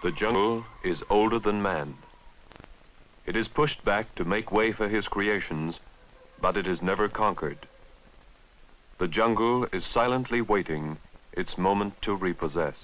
The jungle is older than man. It is pushed back to make way for his creations, but it is never conquered. The jungle is silently waiting its moment to repossess.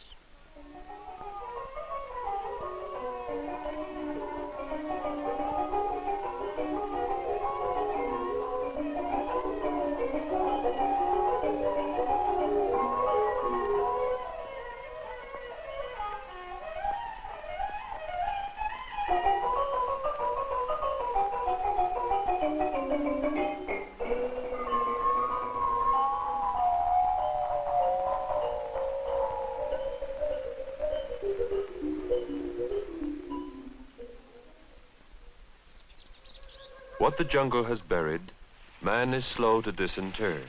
What the jungle has buried, man is slow to disinter.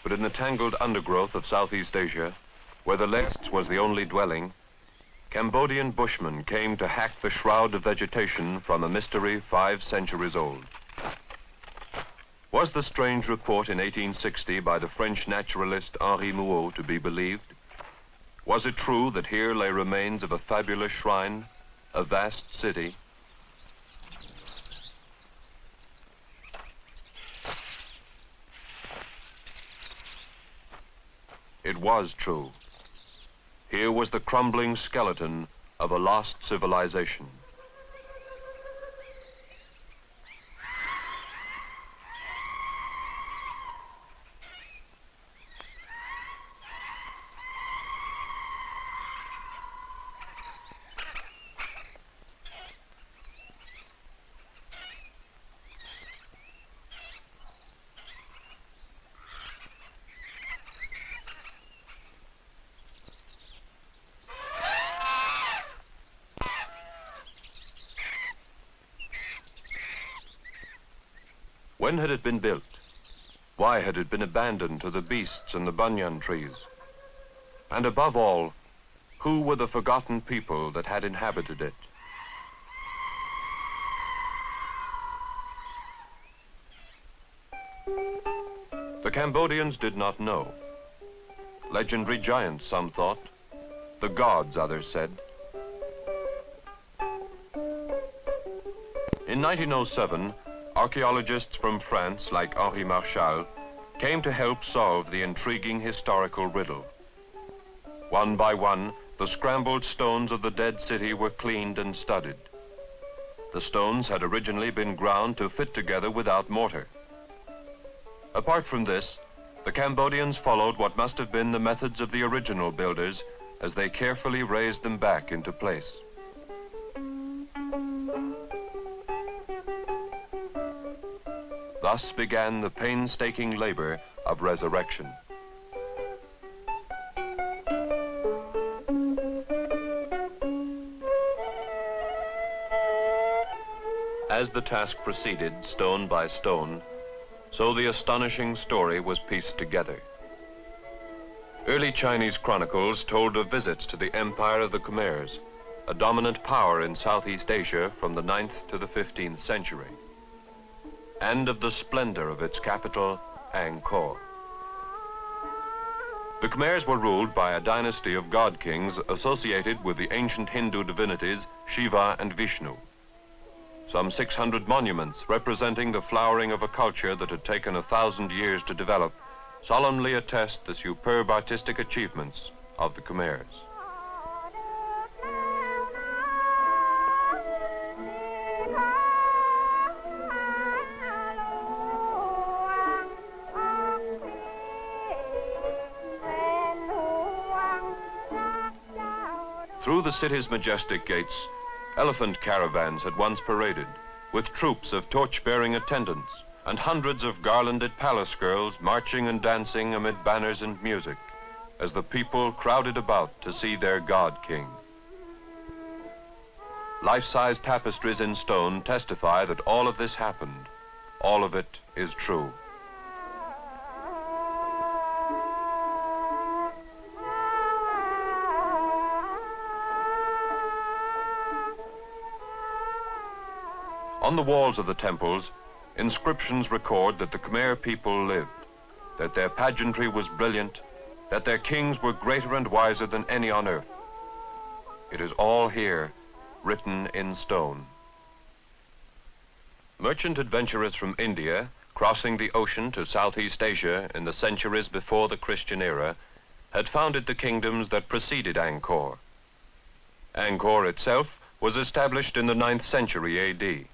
But in the tangled undergrowth of Southeast Asia, where the Blais was the only dwelling, Cambodian bushmen came to hack the shroud of vegetation from a mystery 5 centuries old. Was the strange report in 1860 by the French naturalist Henri Mouot to be believed? Was it true that here lay remains of a fabulous shrine, a vast city? It was true. Here was the crumbling skeleton of a lost civilization. When had it been built? Why had it been abandoned to the beasts and the banyan trees? And above all, who were the forgotten people that had inhabited it? The Cambodians did not know. Legendary giants, some thought. The gods, others said. In 1907, archaeologists from France, like Henri Marchal, came to help solve the intriguing historical riddle. One by one, the scrambled stones of the dead city were cleaned and studied. The stones had originally been ground to fit together without mortar. Apart from this, the Cambodians followed what must have been the methods of the original builders as they carefully raised them back into place. Thus began the painstaking labor of resurrection. As the task proceeded, stone by stone, so the astonishing story was pieced together. Early Chinese chronicles told of visits to the empire of the Khmers, a dominant power in Southeast Asia from the 9th to the 15th century, and of the splendor of its capital, Angkor. The Khmers were ruled by a dynasty of god kings associated with the ancient Hindu divinities Shiva and Vishnu. Some 600 monuments representing the flowering of a culture that had taken 1,000 years to develop solemnly attest the superb artistic achievements of the Khmers. Through the city's majestic gates, elephant caravans had once paraded, with troops of torch-bearing attendants and hundreds of garlanded palace girls marching and dancing amid banners and music, as the people crowded about to see their god king. Life-size tapestries in stone testify that all of this happened. All of it is true. On the walls of the temples, inscriptions record that the Khmer people lived, that their pageantry was brilliant, that their kings were greater and wiser than any on earth. It is all here, written in stone. Merchant adventurers from India, crossing the ocean to Southeast Asia in the centuries before the Christian era, had founded the kingdoms that preceded Angkor. Angkor itself was established in the 9th century AD.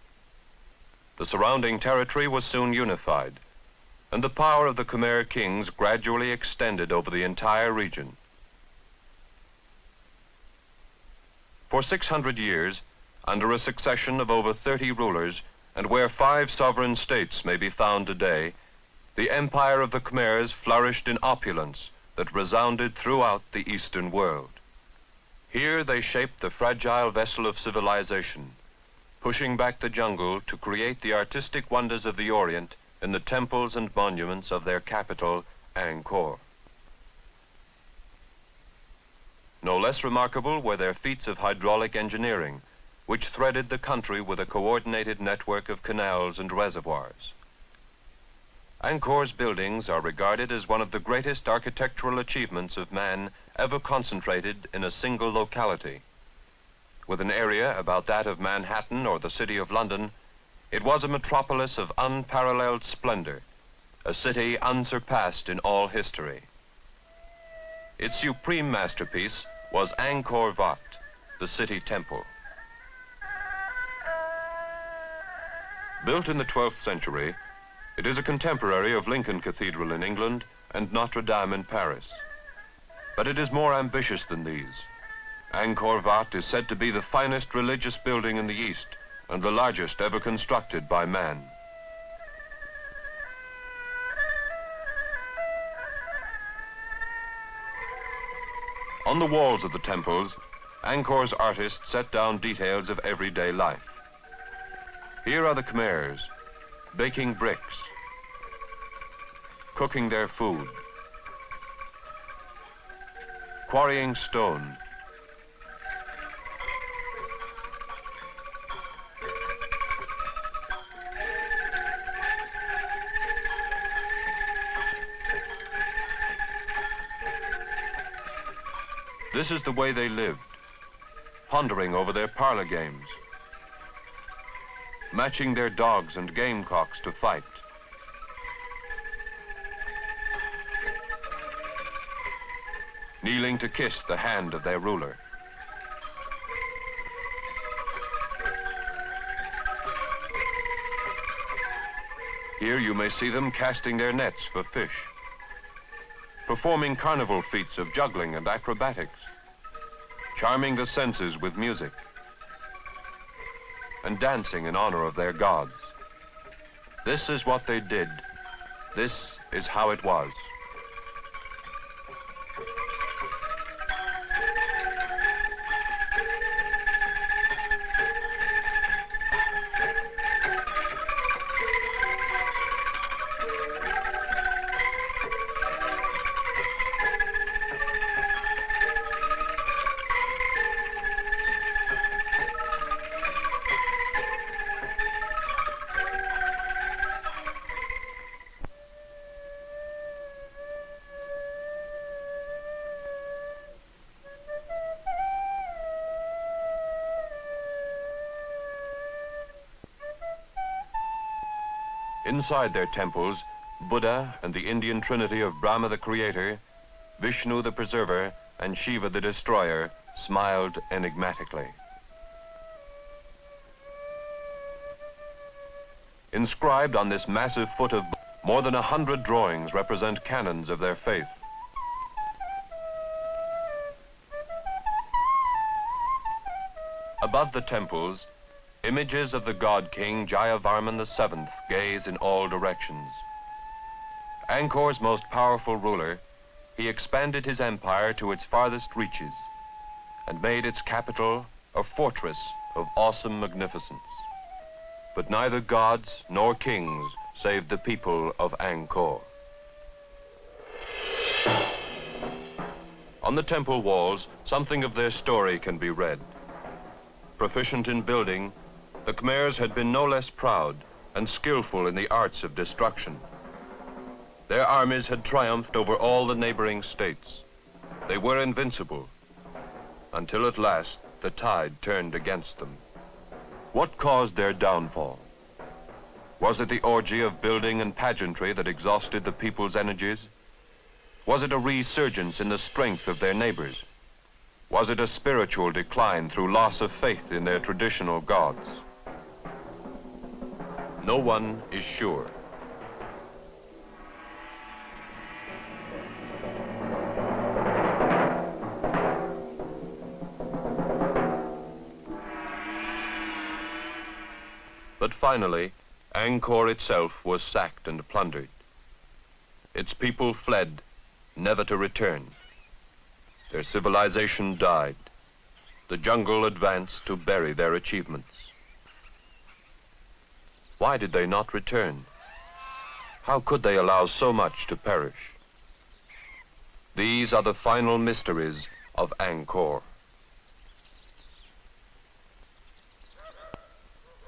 The surrounding territory was soon unified, and the power of the Khmer kings gradually extended over the entire region. For 600 years, under a succession of over 30 rulers, and where 5 sovereign states may be found today, the empire of the Khmers flourished in opulence that resounded throughout the Eastern world. Here they shaped the fragile vessel of civilization, pushing back the jungle to create the artistic wonders of the Orient in the temples and monuments of their capital, Angkor. No less remarkable were their feats of hydraulic engineering, which threaded the country with a coordinated network of canals and reservoirs. Angkor's buildings are regarded as one of the greatest architectural achievements of man ever concentrated in a single locality. With an area about that of Manhattan or the city of London, it was a metropolis of unparalleled splendor, a city unsurpassed in all history. Its supreme masterpiece was Angkor Wat, the city temple. Built in the 12th century, it is a contemporary of Lincoln Cathedral in England and Notre Dame in Paris. But it is more ambitious than these. Angkor Wat is said to be the finest religious building in the East and the largest ever constructed by man. On the walls of the temples, Angkor's artists set down details of everyday life. Here are the Khmers, baking bricks, cooking their food, quarrying stone, This is the way they lived, pondering over their parlor games, matching their dogs and gamecocks to fight, kneeling to kiss the hand of their ruler. Here you may see them casting their nets for fish, performing carnival feats of juggling and acrobatics, charming the senses with music, and dancing in honor of their gods. This is what they did. This is how it was. Inside their temples, Buddha and the Indian trinity of Brahma the Creator, Vishnu the Preserver, and Shiva the Destroyer smiled enigmatically. Inscribed on this massive foot of more than 100 drawings represent canons of their faith. Above the temples, images of the god king Jayavarman VII gaze in all directions. Angkor's most powerful ruler, he expanded his empire to its farthest reaches and made its capital a fortress of awesome magnificence. But neither gods nor kings saved the people of Angkor. On the temple walls, something of their story can be read. Proficient in building, the Khmers had been no less proud and skillful in the arts of destruction. Their armies had triumphed over all the neighboring states. They were invincible, until at last the tide turned against them. What caused their downfall? Was it the orgy of building and pageantry that exhausted the people's energies? Was it a resurgence in the strength of their neighbors? Was it a spiritual decline through loss of faith in their traditional gods? No one is sure. But finally, Angkor itself was sacked and plundered. Its people fled, never to return. Their civilization died. The jungle advanced to bury their achievements. Why did they not return? How could they allow so much to perish? These are the final mysteries of Angkor.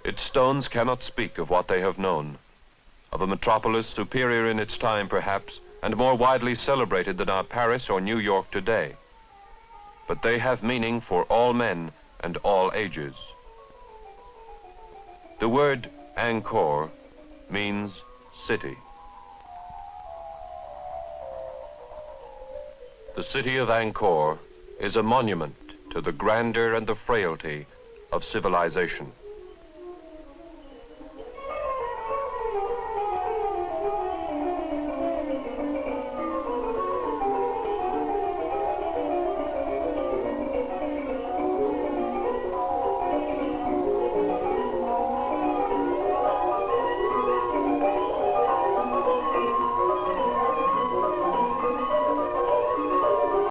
Its stones cannot speak of what they have known, of a metropolis superior in its time perhaps, and more widely celebrated than our Paris or New York today. But they have meaning for all men and all ages. The word Angkor means city. The city of Angkor is a monument to the grandeur and the frailty of civilization.